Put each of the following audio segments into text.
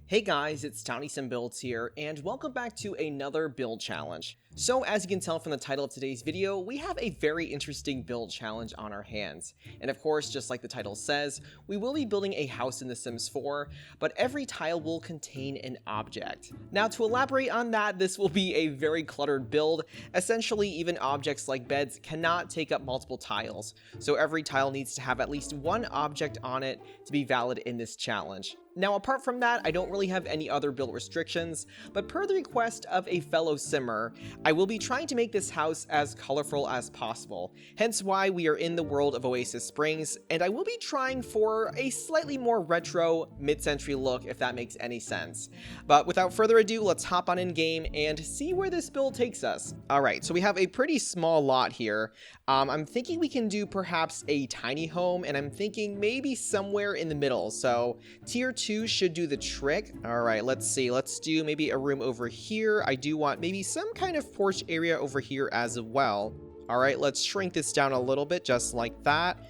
Hey guys, it's 𝗧𝗛𝗡𝗏𝗡𝗚 here, and welcome back to another build challenge. So as you can tell from the title of today's video, we have a very interesting build challenge on our hands. And of course, just like the title says, we will be building a house in The Sims 4, but every tile will contain an object. Now to elaborate on that, this will be a very cluttered build. Essentially, even objects like beds cannot take up multiple tiles, so every tile needs to have at least one object on it to be valid in this challenge. Now, apart from that, I don't really have any other build restrictions, but per the request of a fellow simmer, I will be trying to make this house as colorful as possible, hence why we are in the world of Oasis Springs, and I will be trying for a slightly more retro, mid-century look, if that makes any sense. But without further ado, let's hop on in-game and see where this build takes us. Alright, so we have a pretty small lot here. I'm thinking we can do perhaps a tiny home, and I'm thinking maybe somewhere in the middle, so tier 2 should do the trick. All right, let's see. Let's do maybe a room over here. I do want maybe some kind of porch area over here as well. All right, let's shrink this down a little bit, just like that.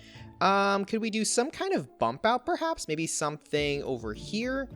Could we do some kind of bump out perhaps? Maybe something over here?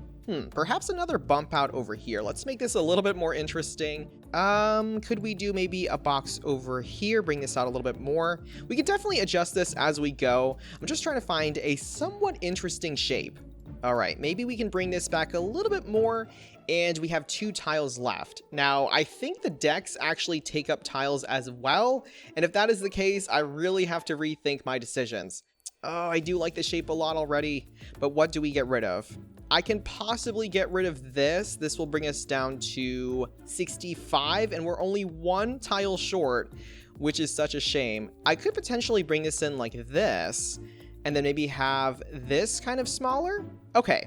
Perhaps another bump out over here. Let's make this a little bit more interesting. Could we do maybe a box over here? Bring this out a little bit more. We can definitely adjust this as we go. I'm just trying to find a somewhat interesting shape. All right, maybe we can bring this back a little bit more, and we have 2 tiles left. Now, I think the decks actually take up tiles as well, and if that is the case, I really have to rethink my decisions. Oh, I do like the shape a lot already, but what do we get rid of? I can possibly get rid of this. This will bring us down to 65, and we're only 1 tile short, which is such a shame. I could potentially bring this in like this, and then maybe have this kind of smaller. Okay,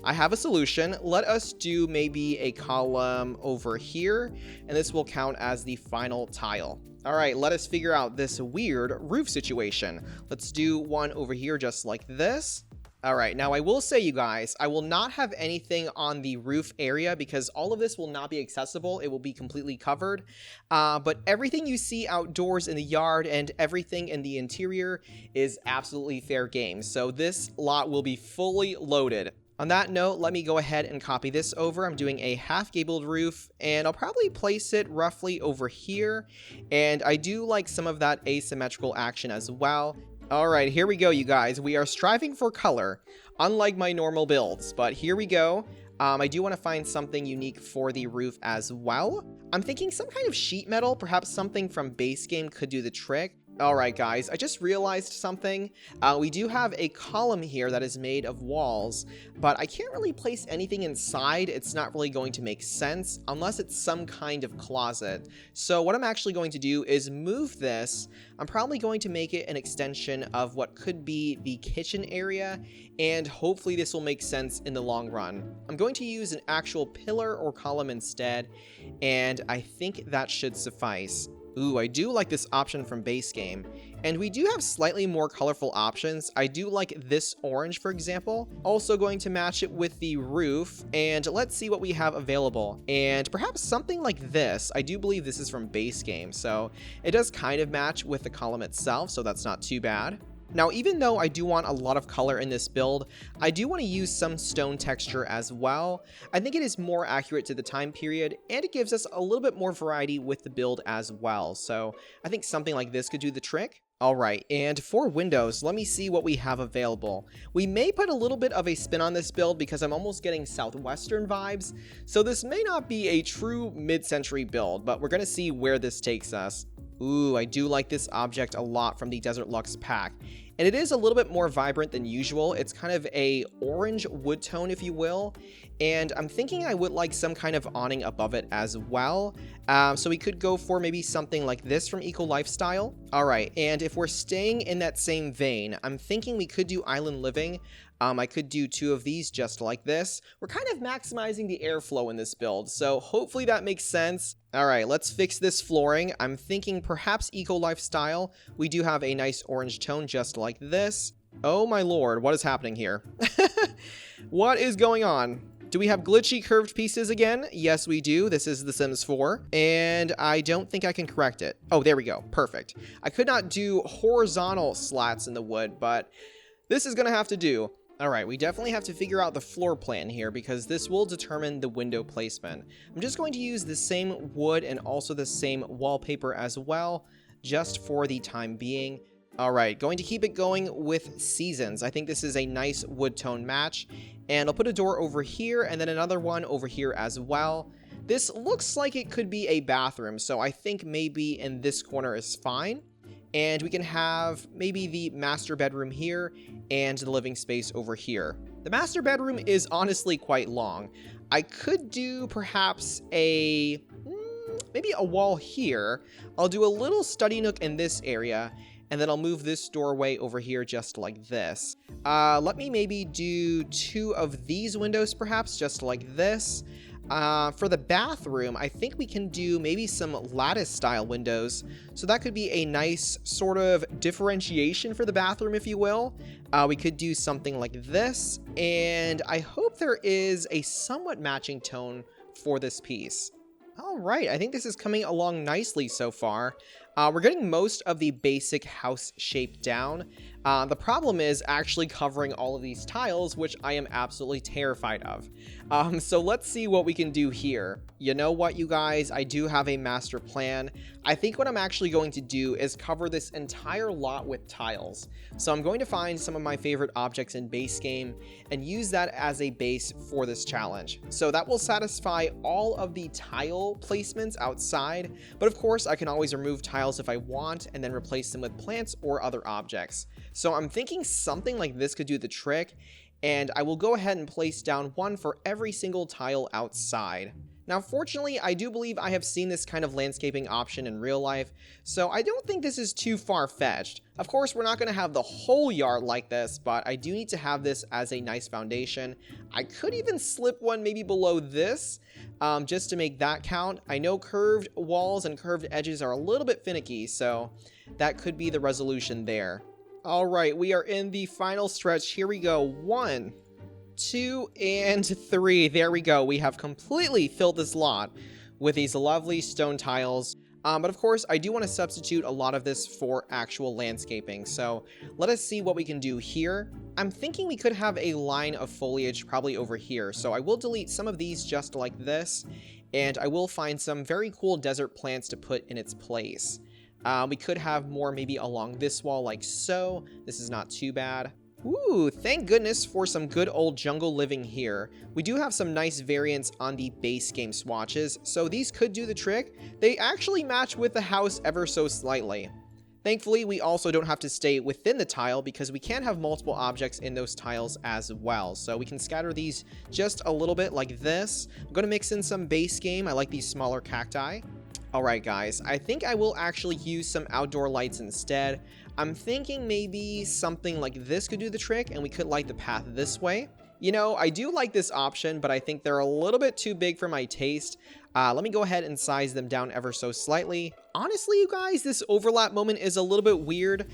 I have a solution. Let us do maybe a column over here, and this will count as the final tile. All right, let us figure out this weird roof situation. Let's do one over here just like this. All right, now I will say, you guys, I will not have anything on the roof area because all of this will not be accessible. It will be completely covered. But everything you see outdoors in the yard and everything in the interior is absolutely fair game. So this lot will be fully loaded. On that note, let me go ahead and copy this over. I'm doing a half-gabled roof, and I'll probably place it roughly over here. And I do like some of that asymmetrical action as well. All right, here we go, you guys. We are striving for color, unlike my normal builds, but here we go. I do want to find something unique for the roof as well. I'm thinking some kind of sheet metal, perhaps something from base game could do the trick. All right, guys, I just realized something. We do have a column here that is made of walls, but I can't really place anything inside. It's not really going to make sense unless it's some kind of closet. So what I'm actually going to do is move this. I'm probably going to make it an extension of what could be the kitchen area, and hopefully this will make sense in the long run. I'm going to use an actual pillar or column instead, and I think that should suffice. Ooh, I do like this option from base game. And we do have slightly more colorful options. I do like this orange, for example. Also going to match it with the roof. And let's see what we have available. And perhaps something like this. I do believe this is from base game. So it does kind of match with the column itself. So that's not too bad. Now, even though I do want a lot of color in this build, I do want to use some stone texture as well. I think it is more accurate to the time period, and it gives us a little bit more variety with the build as well. So I think something like this could do the trick. All right, and for windows, let me see what we have available. We may put a little bit of a spin on this build because I'm almost getting southwestern vibes. So this may not be a true mid-century build, but we're going to see where this takes us. Ooh, I do like this object a lot from the Desert Luxe pack. And it is a little bit more vibrant than usual. It's kind of a orange wood tone, if you will. And I'm thinking I would like some kind of awning above it as well. So we could go for maybe something like this from Eco Lifestyle. All right, and if we're staying in that same vein, I'm thinking we could do island living. I could do 2 of these just like this. We're kind of maximizing the airflow in this build, so hopefully that makes sense. All right, let's fix this flooring. I'm thinking perhaps Eco Lifestyle. We do have a nice orange tone just like this. Oh my lord, what is happening here? What is going on? Do we have glitchy curved pieces again? Yes, we do. This is The Sims 4, and I don't think I can correct it. Oh, there we go. Perfect. I could not do horizontal slats in the wood, but this is going to have to do. Alright, we definitely have to figure out the floor plan here because this will determine the window placement. I'm just going to use the same wood and also the same wallpaper as well, just for the time being. Alright, going to keep it going with seasons. I think this is a nice wood tone match, and I'll put a door over here and then another one over here as well. This looks like it could be a bathroom, so I think maybe in this corner is fine. And we can have maybe the master bedroom here and the living space over here. The master bedroom is honestly quite long. I could do perhaps maybe a wall here. I'll do a little study nook in this area, and then I'll move this doorway over here just like this. Let me maybe do 2 of these windows perhaps just like this. For the bathroom, I think we can do maybe some lattice style windows. So that could be a nice sort of differentiation for the bathroom, if you will. We could do something like this, and I hope there is a somewhat matching tone for this piece. All right, I think this is coming along nicely so far. We're getting most of the basic house shape down. The problem is actually covering all of these tiles, which I am absolutely terrified of. So let's see what we can do here. You know what, you guys? I do have a master plan. I think what I'm actually going to do is cover this entire lot with tiles. So I'm going to find some of my favorite objects in base game and use that as a base for this challenge. So that will satisfy all of the tile placements outside, but of course I can always remove tiles if I want and then replace them with plants or other objects. So I'm thinking something like this could do the trick, and I will go ahead and place down 1 for every single tile outside. Now, fortunately, I do believe I have seen this kind of landscaping option in real life, so I don't think this is too far-fetched. Of course, we're not going to have the whole yard like this, but I do need to have this as a nice foundation. I could even slip one maybe below this, just to make that count. I know curved walls and curved edges are a little bit finicky, so that could be the resolution there. All right, we are in the final stretch. Here we go. 1, 2, and 3. There we go. We have completely filled this lot with these lovely stone tiles. But of course, I do want to substitute a lot of this for actual landscaping. So let us see what we can do here. I'm thinking we could have a line of foliage probably over here. So I will delete some of these just like this, and I will find some very cool desert plants to put in its place. We could have more maybe along this wall like so. This is not too bad. Ooh, thank goodness for some good old jungle living here. We do have some nice variants on the base game swatches, so these could do the trick. They actually match with the house ever so slightly. Thankfully, we also don't have to stay within the tile because we can have multiple objects in those tiles as well. So we can scatter these just a little bit like this. I'm going to mix in some base game. I like these smaller cacti. Alright guys, I think I will actually use some outdoor lights instead. I'm thinking maybe something like this could do the trick, and we could light the path this way. You know, I do like this option, but I think they're a little bit too big for my taste. Let me go ahead and size them down ever so slightly. Honestly, you guys, this overlap moment is a little bit weird.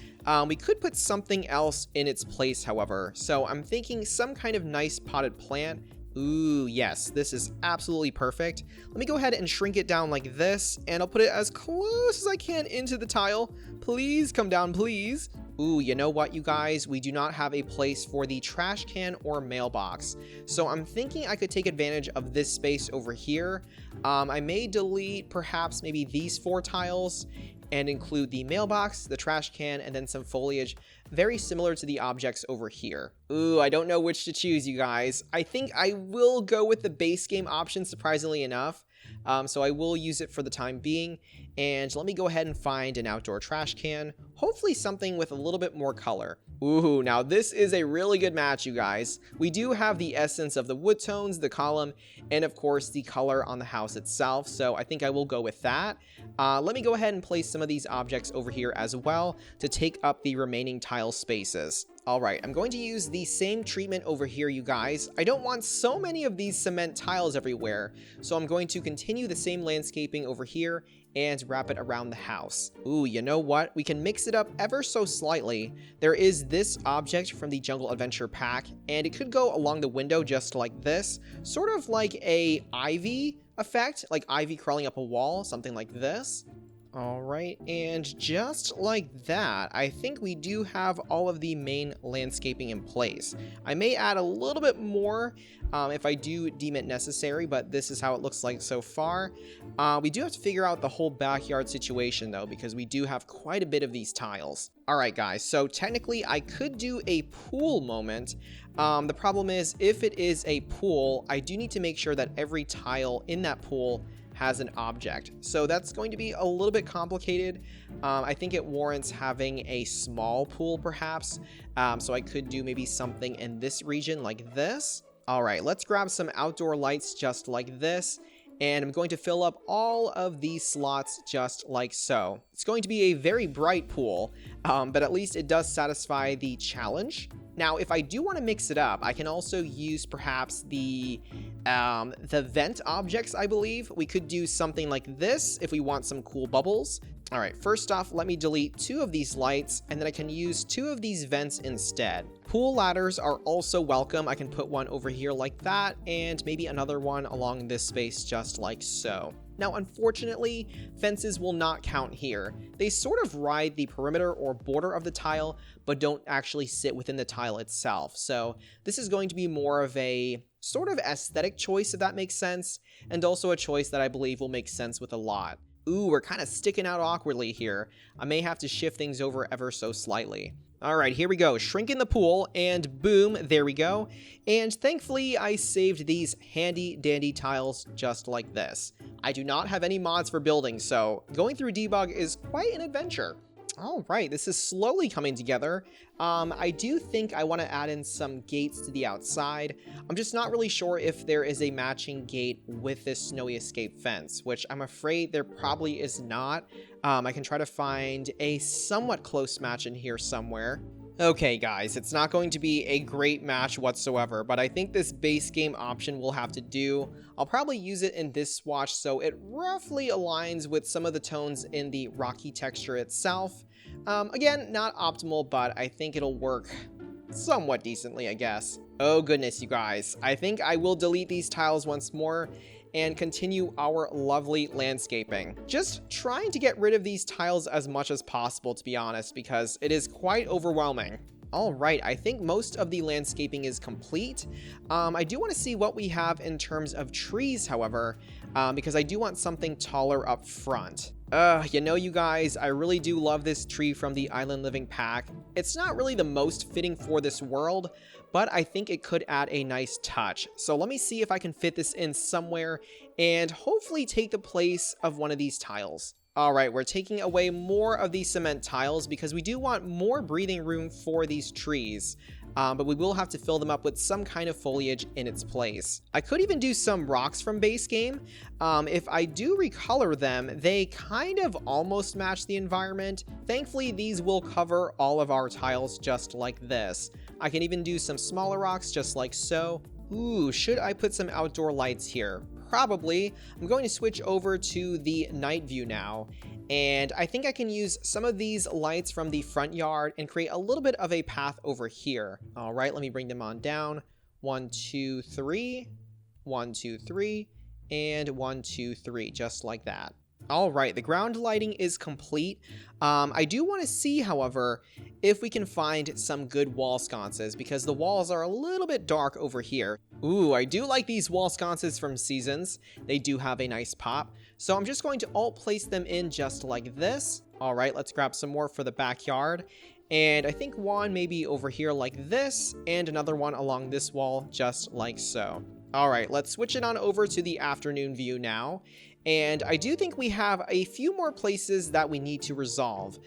We could put something else in its place, however. So I'm thinking some kind of nice potted plant. Ooh, yes, this is absolutely perfect. Let me go ahead and shrink it down like this, and I'll put it as close as I can into the tile. Please come down, please. Ooh, you know what, you guys? We do not have a place for the trash can or mailbox. So I'm thinking I could take advantage of this space over here. I may delete perhaps maybe these 4 tiles and include the mailbox, the trash can, and then some foliage, very similar to the objects over here. Ooh, I don't know which to choose, you guys. I think I will go with the base game option, surprisingly enough. So I will use it for the time being. And let me go ahead and find an outdoor trash can. Hopefully something with a little bit more color. Ooh, now this is a really good match, you guys. We do have the essence of the wood tones, the column, and of course the color on the house itself. So I think I will go with that. Let me go ahead and place some of these objects over here as well to take up the remaining tile spaces. Alright, I'm going to use the same treatment over here, you guys. I don't want so many of these cement tiles everywhere, so I'm going to continue the same landscaping over here and wrap it around the house. Ooh, you know what? We can mix it up ever so slightly. There is this object from the Jungle Adventure pack, and it could go along the window just like this, sort of like a ivy effect, like ivy crawling up a wall, something like this. All right, and just like that, I think we do have all of the main landscaping in place. I may add a little bit more if I do deem it necessary, but this is how it looks like so far. We do have to figure out the whole backyard situation though, because we do have quite a bit of these tiles. All right, guys, so technically I could do a pool moment. The problem is, if it is a pool, I do need to make sure that every tile in that pool has an object. So that's going to be a little bit complicated. I think it warrants having a small pool perhaps. So I could do maybe something in this region like this. All right, let's grab some outdoor lights just like this. And I'm going to fill up all of these slots just like so. It's going to be a very bright pool, but at least it does satisfy the challenge. Now, if I do want to mix it up, I can also use perhaps the vent objects, I believe. We could do something like this if we want some cool bubbles. All right, first off, let me delete 2 of these lights, and then I can use 2 of these vents instead. Pool ladders are also welcome. I can put one over here like that, and maybe another one along this space just like so. Now, unfortunately, fences will not count here. They sort of ride the perimeter or border of the tile, but don't actually sit within the tile itself. So this is going to be more of a sort of aesthetic choice, if that makes sense, and also a choice that I believe will make sense with a lot. Ooh, we're kind of sticking out awkwardly here. I may have to shift things over ever so slightly. All right, here we go. Shrinking the pool, and boom, there we go. And thankfully, I saved these handy dandy tiles just like this. I do not have any mods for building, so going through debug is quite an adventure. All right, this is slowly coming together. I do think I want to add in some gates to the outside. I'm just not really sure if there is a matching gate with this snowy escape fence, which I'm afraid there probably is not. I can try to find a somewhat close match in here somewhere. Okay, guys, it's not going to be a great match whatsoever, but I think this base game option will have to do. I'll probably use it in this swatch so it roughly aligns with some of the tones in the rocky texture itself. Again, not optimal, but I think it'll work somewhat decently, I guess. Oh goodness, you guys. I think I will delete these tiles once more and continue our lovely landscaping. Just trying to get rid of these tiles as much as possible, to be honest, because it is quite overwhelming. All right, I think most of the landscaping is complete. I do want to see what we have in terms of trees, however, because I do want something taller up front. You know, you guys, I really do love this tree from the Island Living pack. It's not really the most fitting for this world, but I think it could add a nice touch. So let me see if I can fit this in somewhere and hopefully take the place of one of these tiles. All right, we're taking away more of these cement tiles because we do want more breathing room for these trees. But we will have to fill them up with some kind of foliage in its place. I could even do some rocks from base game. If I do recolor them, they kind of almost match the environment. Thankfully, these will cover all of our tiles just like this. I can even do some smaller rocks just like so. Ooh, should I put some outdoor lights here? Probably. I'm going to switch over to the night view now. And I think I can use some of these lights from the front yard and create a little bit of a path over here. All right, let me bring them on down. 1, 2, 3, 1, 2, 3, and 1, 2, 3, just like that. All right, the ground lighting is complete. I do want to see, however, if we can find some good wall sconces because the walls are a little bit dark over here. Ooh, I do like these wall sconces from Seasons. They do have a nice pop. So I'm just going to alt place them in just like this. All right, let's grab some more for the backyard. And I think one maybe over here like this and another one along this wall just like so. All right, let's switch it on over to the afternoon view now. And I do think we have a few more places that we need to resolve.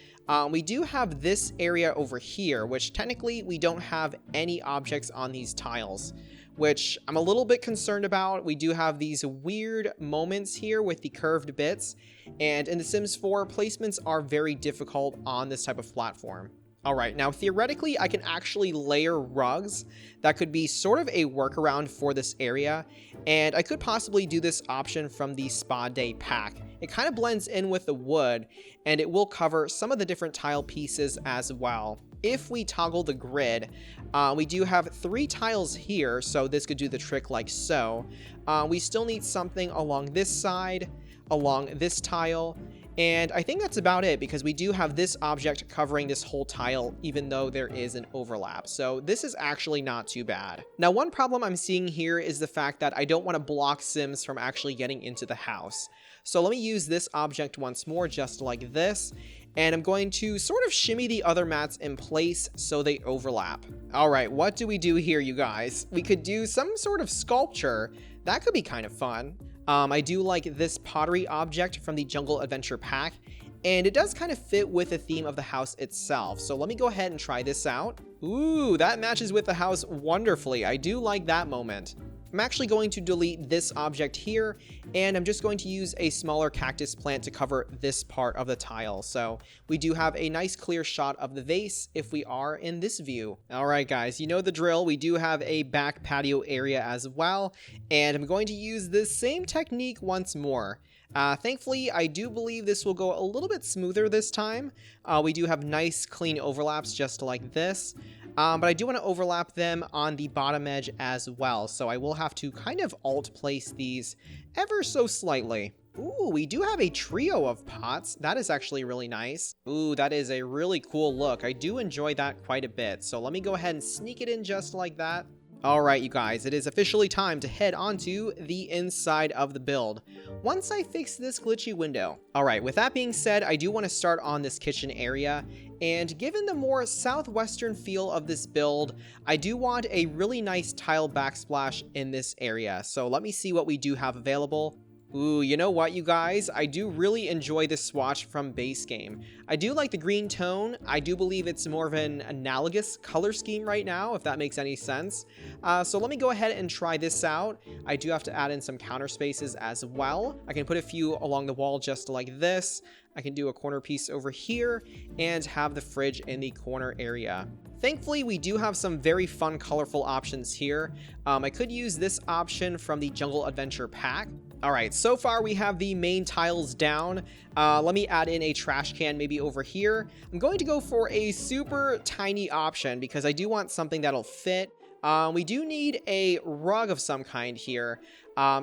We do have this area over here, which technically we don't have any objects on these tiles, which I'm a little bit concerned about. We do have these weird moments here with the curved bits, and in The Sims 4, placements are very difficult on this type of platform. All right, now theoretically, I can actually layer rugs. That could be sort of a workaround for this area, and I could possibly do this option from the Spa Day pack. It kind of blends in with the wood, and it will cover some of the different tile pieces as well. If we toggle the grid, we do have 3 tiles here, so this could do the trick like so. We still need something along this side, along this tile, And I think that's about it, because we do have this object covering this whole tile, even though there is an overlap. So this is actually not too bad. Now, one problem I'm seeing here is the fact that I don't want to block Sims from actually getting into the house. So let me use this object once more, just like this. And I'm going to sort of shimmy the other mats in place so they overlap. All right, what do we do here, you guys? We could do some sort of sculpture. That could be kind of fun. I do like this pottery object from the Jungle Adventure pack, and it does kind of fit with the theme of the house itself. So let me go ahead and try this out. Ooh, that matches with the house wonderfully. I do like that moment. I'm actually going to delete this object here, and I'm just going to use a smaller cactus plant to cover this part of the tile. So we do have a nice clear shot of the vase if we are in this view. All right, guys, you know the drill. We do have a back patio area as well, and I'm going to use this same technique once more. Thankfully, I do believe this will go a little bit smoother this time. We do have nice clean overlaps just like this. But I do want to overlap them on the bottom edge as well, so I will have to kind of alt place these ever so slightly. Ooh, we do have a trio of pots. That is actually really nice. Ooh, that is a really cool look. I do enjoy that quite a bit, so let me go ahead and sneak it in just like that. All right, you guys, it is officially time to head onto the inside of the build once I fix this glitchy window. All right, with that being said, I do want to start on this kitchen area, and given the more southwestern feel of this build, I do want a really nice tile backsplash in this area. So let me see what we do have available. Ooh, you know what, you guys? I do really enjoy this swatch from base game. I do like the green tone. I do believe it's more of an analogous color scheme right now, if that makes any sense. So let me go ahead and try this out. I do have to add in some counter spaces as well. I can put a few along the wall just like this. I can do a corner piece over here and have the fridge in the corner area. Thankfully, we do have some very fun, colorful options here. I could use this option from the Jungle Adventure pack. All right, so far we have the main tiles down. Let me add in a trash can maybe over here. I'm going to go for a super tiny option because I do want something that'll fit. We do need a rug of some kind here.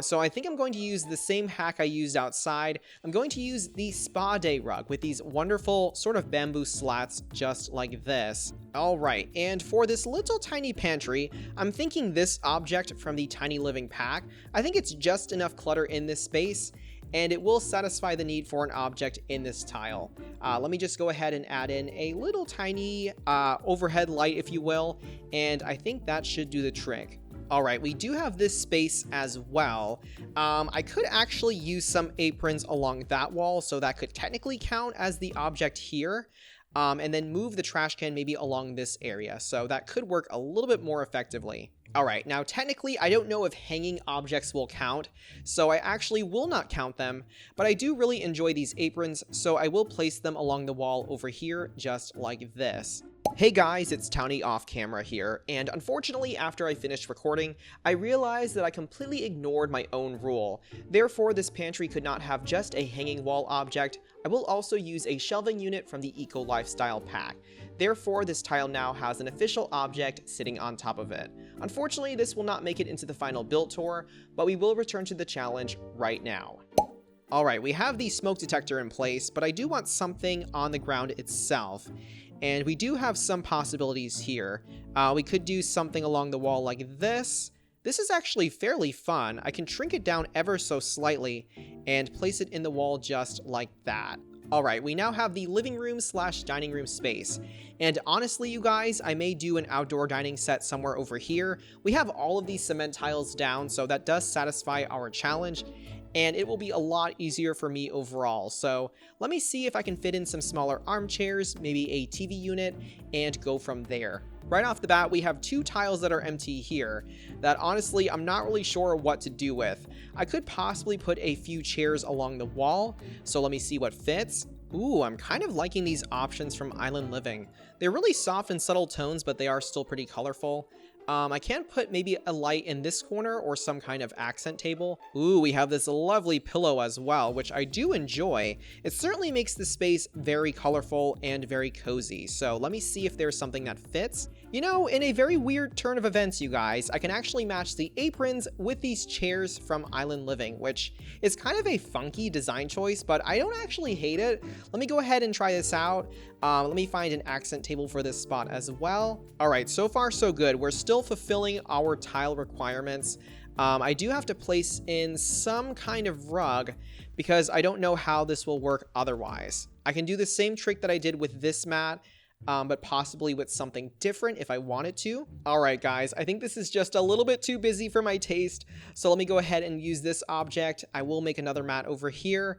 So I think I'm going to use the same hack I used outside. I'm going to use the spa day rug with these wonderful sort of bamboo slats just like this. All right, and for this little tiny pantry, I'm thinking this object from the Tiny Living pack. I think it's just enough clutter in this space, and it will satisfy the need for an object in this tile. Let me just go ahead and add in a little tiny overhead light, if you will, and I think that should do the trick. All right, we do have this space as well. I could actually use some aprons along that wall, so that could technically count as the object here. And then move the trash can maybe along this area. So that could work a little bit more effectively. All right, now technically I don't know if hanging objects will count, so I actually will not count them, but I do really enjoy these aprons, so I will place them along the wall over here just like this. Hey guys, it's Townie off camera here, and unfortunately after I finished recording, I realized that I completely ignored my own rule. Therefore, this pantry could not have just a hanging wall object. I will also use a shelving unit from the Eco Lifestyle pack. Therefore, this tile now has an official object sitting on top of it. Unfortunately, this will not make it into the final build tour, but we will return to the challenge right now. Alright, we have the smoke detector in place, but I do want something on the ground itself. And we do have some possibilities here. We could do something along the wall like this. This is actually fairly fun. I can shrink it down ever so slightly and place it in the wall just like that. Alright, we now have the living room / dining room space. And honestly, you guys, I may do an outdoor dining set somewhere over here. We have all of these cement tiles down, so that does satisfy our challenge. And it will be a lot easier for me overall. So let me see if I can fit in some smaller armchairs, maybe a TV unit, and go from there. Right off the bat, we have 2 tiles that are empty here that honestly, I'm not really sure what to do with. I could possibly put a few chairs along the wall, so let me see what fits. Ooh, I'm kind of liking these options from Island Living. They're really soft and subtle tones, but they are still pretty colorful. I can put maybe a light in this corner or some kind of accent table. Ooh, we have this lovely pillow as well, which I do enjoy. It certainly makes the space very colorful and very cozy. So let me see if there's something that fits. You know, in a very weird turn of events, you guys, I can actually match the aprons with these chairs from Island Living, which is kind of a funky design choice, but I don't actually hate it. Let me go ahead and try this out. Let me find an accent table for this spot as well. All right, so far so good. We're still fulfilling our tile requirements. I do have to place in some kind of rug because I don't know how this will work otherwise. I can do the same trick that I did with this mat, but possibly with something different if I wanted to. All right, guys, I think this is just a little bit too busy for my taste. So let me go ahead and use this object. I will make another mat over here,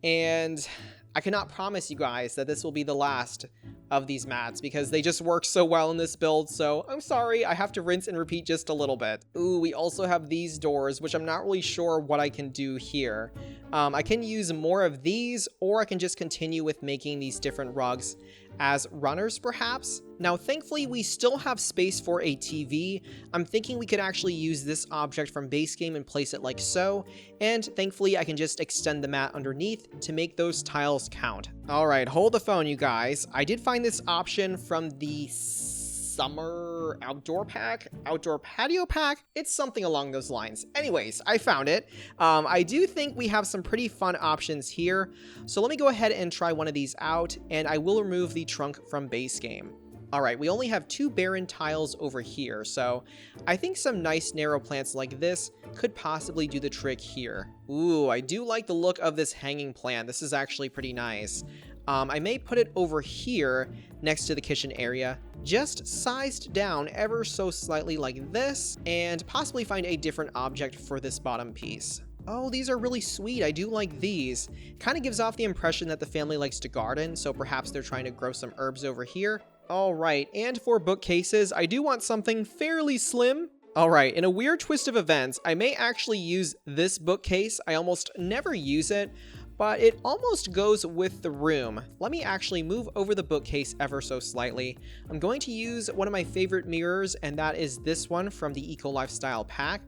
and I cannot promise you guys that this will be the last of these mats because they just work so well in this build. So I'm sorry, I have to rinse and repeat just a little bit. Ooh, we also have these doors, which I'm not really sure what I can do here. I can use more of these, or I can just continue with making these different rugs as runners perhaps. Now thankfully we still have space for a TV. I'm thinking we could actually use this object from base game and place it like so, and thankfully I can just extend the mat underneath to make those tiles count. All right, hold the phone, you guys. I did find this option from the summer outdoor patio pack. It's something along those lines. Anyways, I found it. I do think we have some pretty fun options here. So let me go ahead and try one of these out, and I will remove the trunk from base game. All right, we only have 2 barren tiles over here, so I think some nice narrow plants like this could possibly do the trick here. Ooh, I do like the look of this hanging plant. This is actually pretty nice. I may put it over here next to the kitchen area, just sized down ever so slightly like this, and possibly find a different object for this bottom piece. Oh, these are really sweet. I do like these. Kind of gives off the impression that the family likes to garden, so perhaps they're trying to grow some herbs over here. All right, and for bookcases, I do want something fairly slim. All right, in a weird twist of events, I may actually use this bookcase. I almost never use it, but it almost goes with the room. Let me actually move over the bookcase ever so slightly. I'm going to use one of my favorite mirrors, and that is this one from the Eco Lifestyle pack.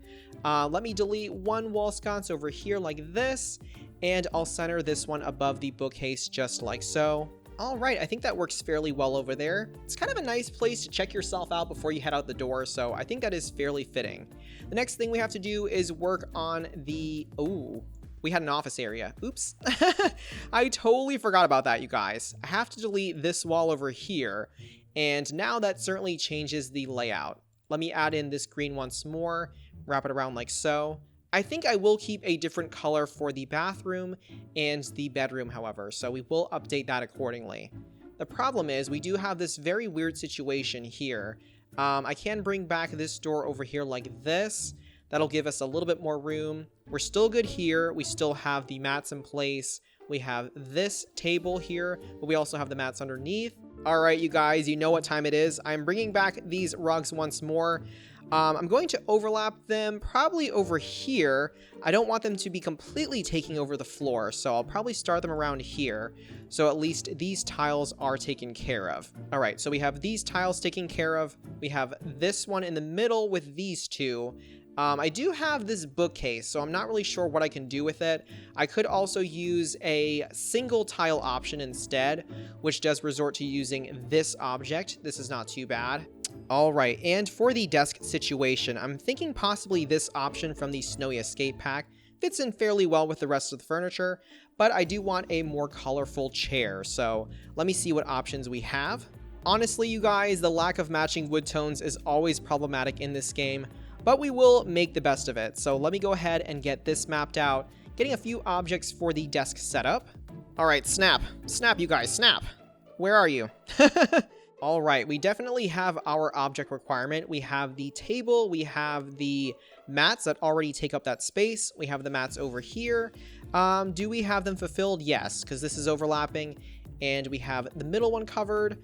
Let me delete one wall sconce over here like this, and I'll center this one above the bookcase just like so. All right, I think that works fairly well over there. It's kind of a nice place to check yourself out before you head out the door, so I think that is fairly fitting. The next thing we have to do is work on the... Ooh. We had an office area. Oops. I totally forgot about that, you guys. I have to delete this wall over here, and now that certainly changes the layout. Let me add in this green once more, wrap it around like so. I think I will keep a different color for the bathroom and the bedroom, however, so we will update that accordingly. The problem is we do have this very weird situation here. I can bring back this door over here like this. That'll give us a little bit more room. We're still good here. We still have the mats in place. We have this table here, but we also have the mats underneath. All right, you guys, you know what time it is. I'm bringing back these rugs once more. I'm going to overlap them probably over here. I don't want them to be completely taking over the floor, so I'll probably start them around here. So at least these tiles are taken care of. All right, so we have these tiles taken care of. We have this one in the middle with these two. I do have this bookcase, so I'm not really sure what I can do with it. I could also use a single tile option instead, which does resort to using this object. This is not too bad. All right, and for the desk situation, I'm thinking possibly this option from the Snowy Escape pack fits in fairly well with the rest of the furniture, but I do want a more colorful chair, so let me see what options we have. Honestly, you guys, the lack of matching wood tones is always problematic in this game, but we will make the best of it. So let me go ahead and get this mapped out, getting a few objects for the desk setup. All right, snap, you guys, snap. Where are you? All right, we definitely have our object requirement. We have the table, we have the mats that already take up that space. We have the mats over here. Do we have them fulfilled? Yes, because this is overlapping, and we have the middle one covered.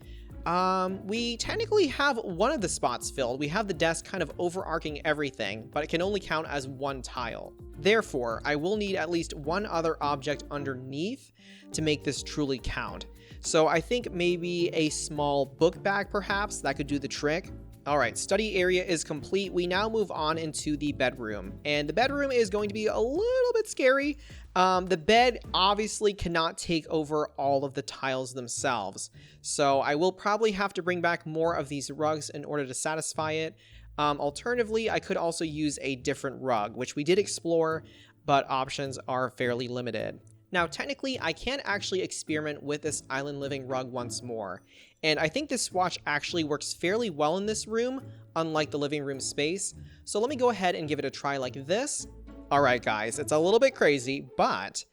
We technically have one of the spots filled. We have the desk kind of overarching everything, but it can only count as one tile. Therefore, I will need at least one other object underneath to make this truly count. So I think maybe a small book bag, perhaps, that could do the trick. Alright, study area is complete. We now move on into the bedroom. And the bedroom is going to be a little bit scary. The bed obviously cannot take over all of the tiles themselves. So I will probably have to bring back more of these rugs in order to satisfy it. Alternatively, I could also use a different rug, which we did explore, but options are fairly limited. Now, technically, I can actually experiment with this island living rug once more, and I think this swatch actually works fairly well in this room, unlike the living room space. So let me go ahead and give it a try like this. Alright guys, it's a little bit crazy, but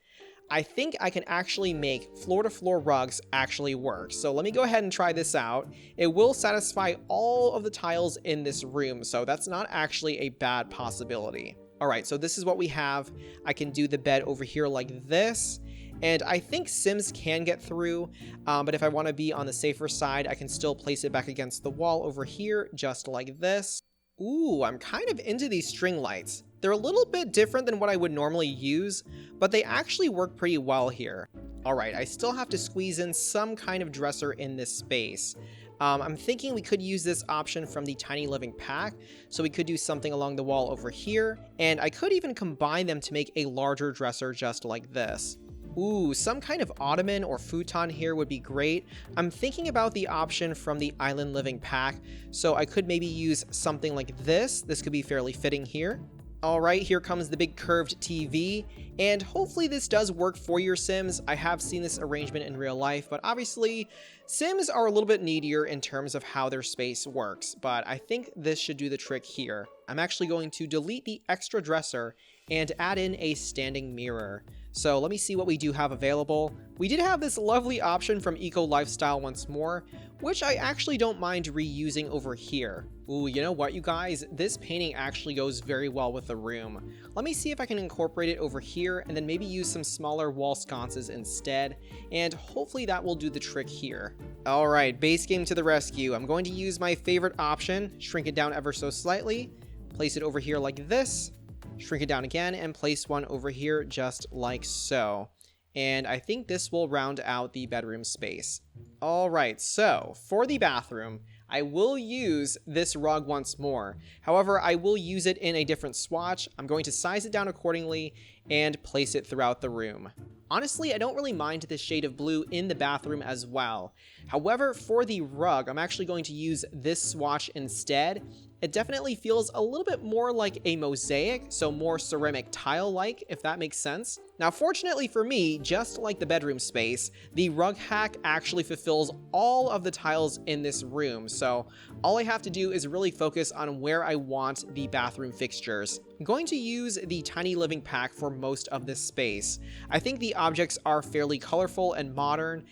I think I can actually make floor-to-floor rugs actually work. So let me go ahead and try this out. It will satisfy all of the tiles in this room, so that's not actually a bad possibility. Alright, so this is what we have. I can do the bed over here like this, and I think Sims can get through, but if I want to be on the safer side, I can still place it back against the wall over here, just like this. Ooh, I'm kind of into these string lights. They're a little bit different than what I would normally use, but they actually work pretty well here. Alright, I still have to squeeze in some kind of dresser in this space. I'm thinking we could use this option from the Tiny Living pack, so we could do something along the wall over here, and I could even combine them to make a larger dresser just like this. Ooh, some kind of ottoman or futon here would be great. I'm thinking about the option from the Island Living pack, so I could maybe use something like this. This could be fairly fitting here. Alright, here comes the big curved TV, and hopefully this does work for your Sims. I have seen this arrangement in real life, but obviously Sims are a little bit needier in terms of how their space works, but I think this should do the trick here. I'm actually going to delete the extra dresser and add in a standing mirror. So let me see what we do have available. We did have this lovely option from Eco Lifestyle once more, which I actually don't mind reusing over here. Ooh, you know what, you guys? This painting actually goes very well with the room. Let me see if I can incorporate it over here and then maybe use some smaller wall sconces instead, and hopefully that will do the trick here. Alright, base game to the rescue. I'm going to use my favorite option, shrink it down ever so slightly, place it over here like this, shrink it down again, and place one over here just like so. And I think this will round out the bedroom space. Alright, so for the bathroom, I will use this rug once more. However, I will use it in a different swatch. I'm going to size it down accordingly and place it throughout the room. Honestly, I don't really mind this shade of blue in the bathroom as well. However, for the rug, I'm actually going to use this swatch instead. It definitely feels a little bit more like a mosaic, so more ceramic tile-like, if that makes sense. Now, fortunately for me, just like the bedroom space, the rug hack actually fulfills all of the tiles in this room, so all I have to do is really focus on where I want the bathroom fixtures. I'm going to use the Tiny Living pack for most of this space. I think the objects are fairly colorful and modern.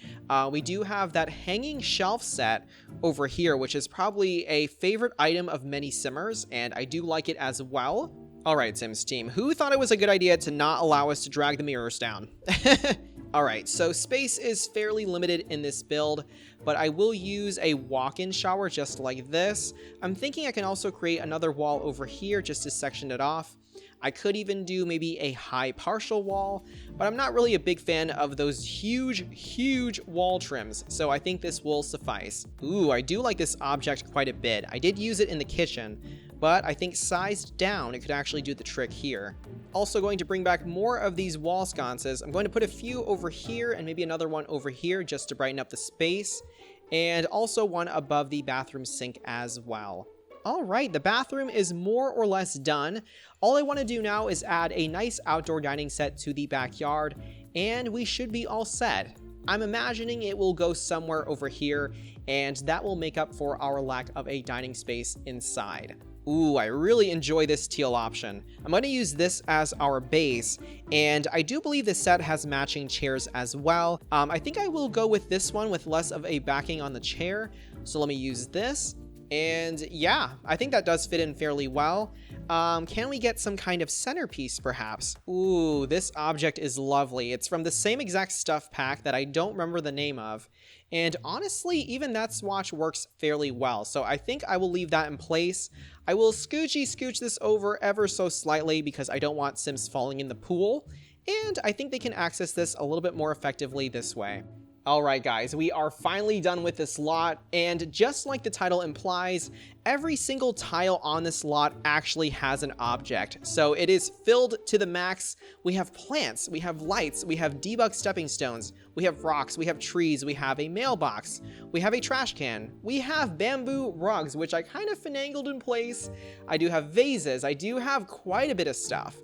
We do have that hanging shelf set over here, which is probably a favorite item of many Simmers, and I do like it as well. Alright, Sims team, who thought it was a good idea to not allow us to drag the mirrors down? Alright, so space is fairly limited in this build, but I will use a walk-in shower just like this. I'm thinking I can also create another wall over here just to section it off. I could even do maybe a high partial wall, but I'm not really a big fan of those huge wall trims, so I think this will suffice. Ooh, I do like this object quite a bit. I did use it in the kitchen, but I think sized down, it could actually do the trick here. Also going to bring back more of these wall sconces. I'm going to put a few over here and maybe another one over here just to brighten up the space, and also one above the bathroom sink as well. Alright, the bathroom is more or less done. All I want to do now is add a nice outdoor dining set to the backyard, and we should be all set. I'm imagining it will go somewhere over here, and that will make up for our lack of a dining space inside. Ooh, I really enjoy this teal option. I'm going to use this as our base, and I do believe this set has matching chairs as well. I think I will go with this one with less of a backing on the chair, so let me use this. And yeah, I think that does fit in fairly well. Can we get some kind of centerpiece perhaps? Ooh, this object is lovely. It's from the same exact stuff pack that I don't remember the name of. And honestly, even that swatch works fairly well. So I think I will leave that in place. I will scooch this over ever so slightly because I don't want Sims falling in the pool. And I think they can access this a little bit more effectively this way. Alright guys, we are finally done with this lot, and just like the title implies, every single tile on this lot actually has an object. So it is filled to the max. We have plants, we have lights, we have debug stepping stones, we have rocks, we have trees, we have a mailbox, we have a trash can, we have bamboo rugs, which I kind of finagled in place. I do have vases, I do have quite a bit of stuff.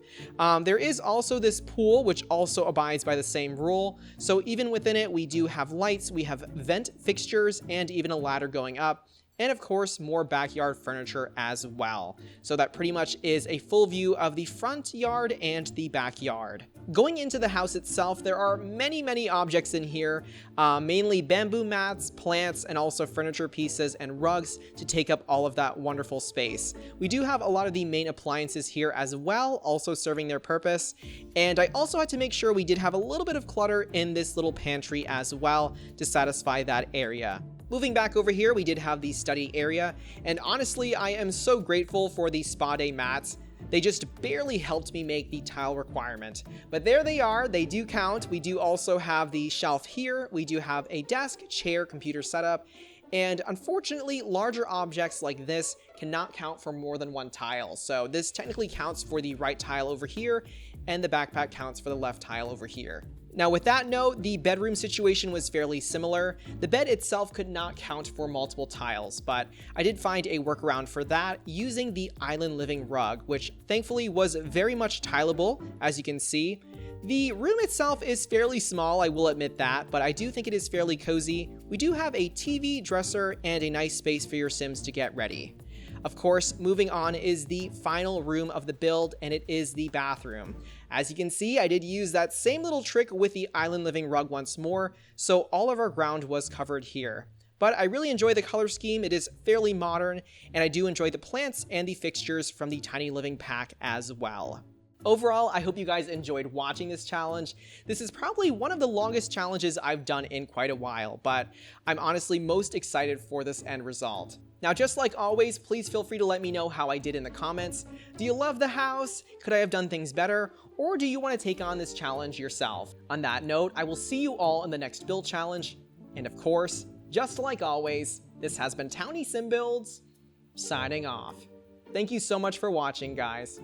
There is also this pool, which also abides by the same rule. So even within it, we do have lights, we have vent fixtures, and even a ladder going up. And of course, more backyard furniture as well. So that pretty much is a full view of the front yard and the backyard. Going into the house itself, there are many objects in here, mainly bamboo mats, plants, and also furniture pieces and rugs to take up all of that wonderful space. We do have a lot of the main appliances here as well, also serving their purpose. And I also had to make sure we did have a little bit of clutter in this little pantry as well to satisfy that area. Moving back over here, we did have the study area, and honestly, I am so grateful for the spa day mats. They just barely helped me make the tile requirement. But there they are, they do count. We do also have the shelf here, we do have a desk, chair, computer setup, and unfortunately, larger objects like this cannot count for more than one tile. So this technically counts for the right tile over here, and the backpack counts for the left tile over here. Now with that note, the bedroom situation was fairly similar. The bed itself could not count for multiple tiles, but I did find a workaround for that using the island living rug, which thankfully was very much tileable, as you can see. The room itself is fairly small, I will admit that, but I do think it is fairly cozy. We do have a TV, dresser, and a nice space for your Sims to get ready. Of course, moving on is the final room of the build, and it is the bathroom. As you can see, I did use that same little trick with the island living rug once more, so all of our ground was covered here. But I really enjoy the color scheme, it is fairly modern, and I do enjoy the plants and the fixtures from the tiny living pack as well. Overall, I hope you guys enjoyed watching this challenge. This is probably one of the longest challenges I've done in quite a while, but I'm honestly most excited for this end result. Now, just like always, please feel free to let me know how I did in the comments. Do you love the house? Could I have done things better? Or do you want to take on this challenge yourself? On that note, I will see you all in the next build challenge. And of course, just like always, this has been 𝗪𝗛𝗏𝗡𝗚 signing off. Thank you so much for watching, guys.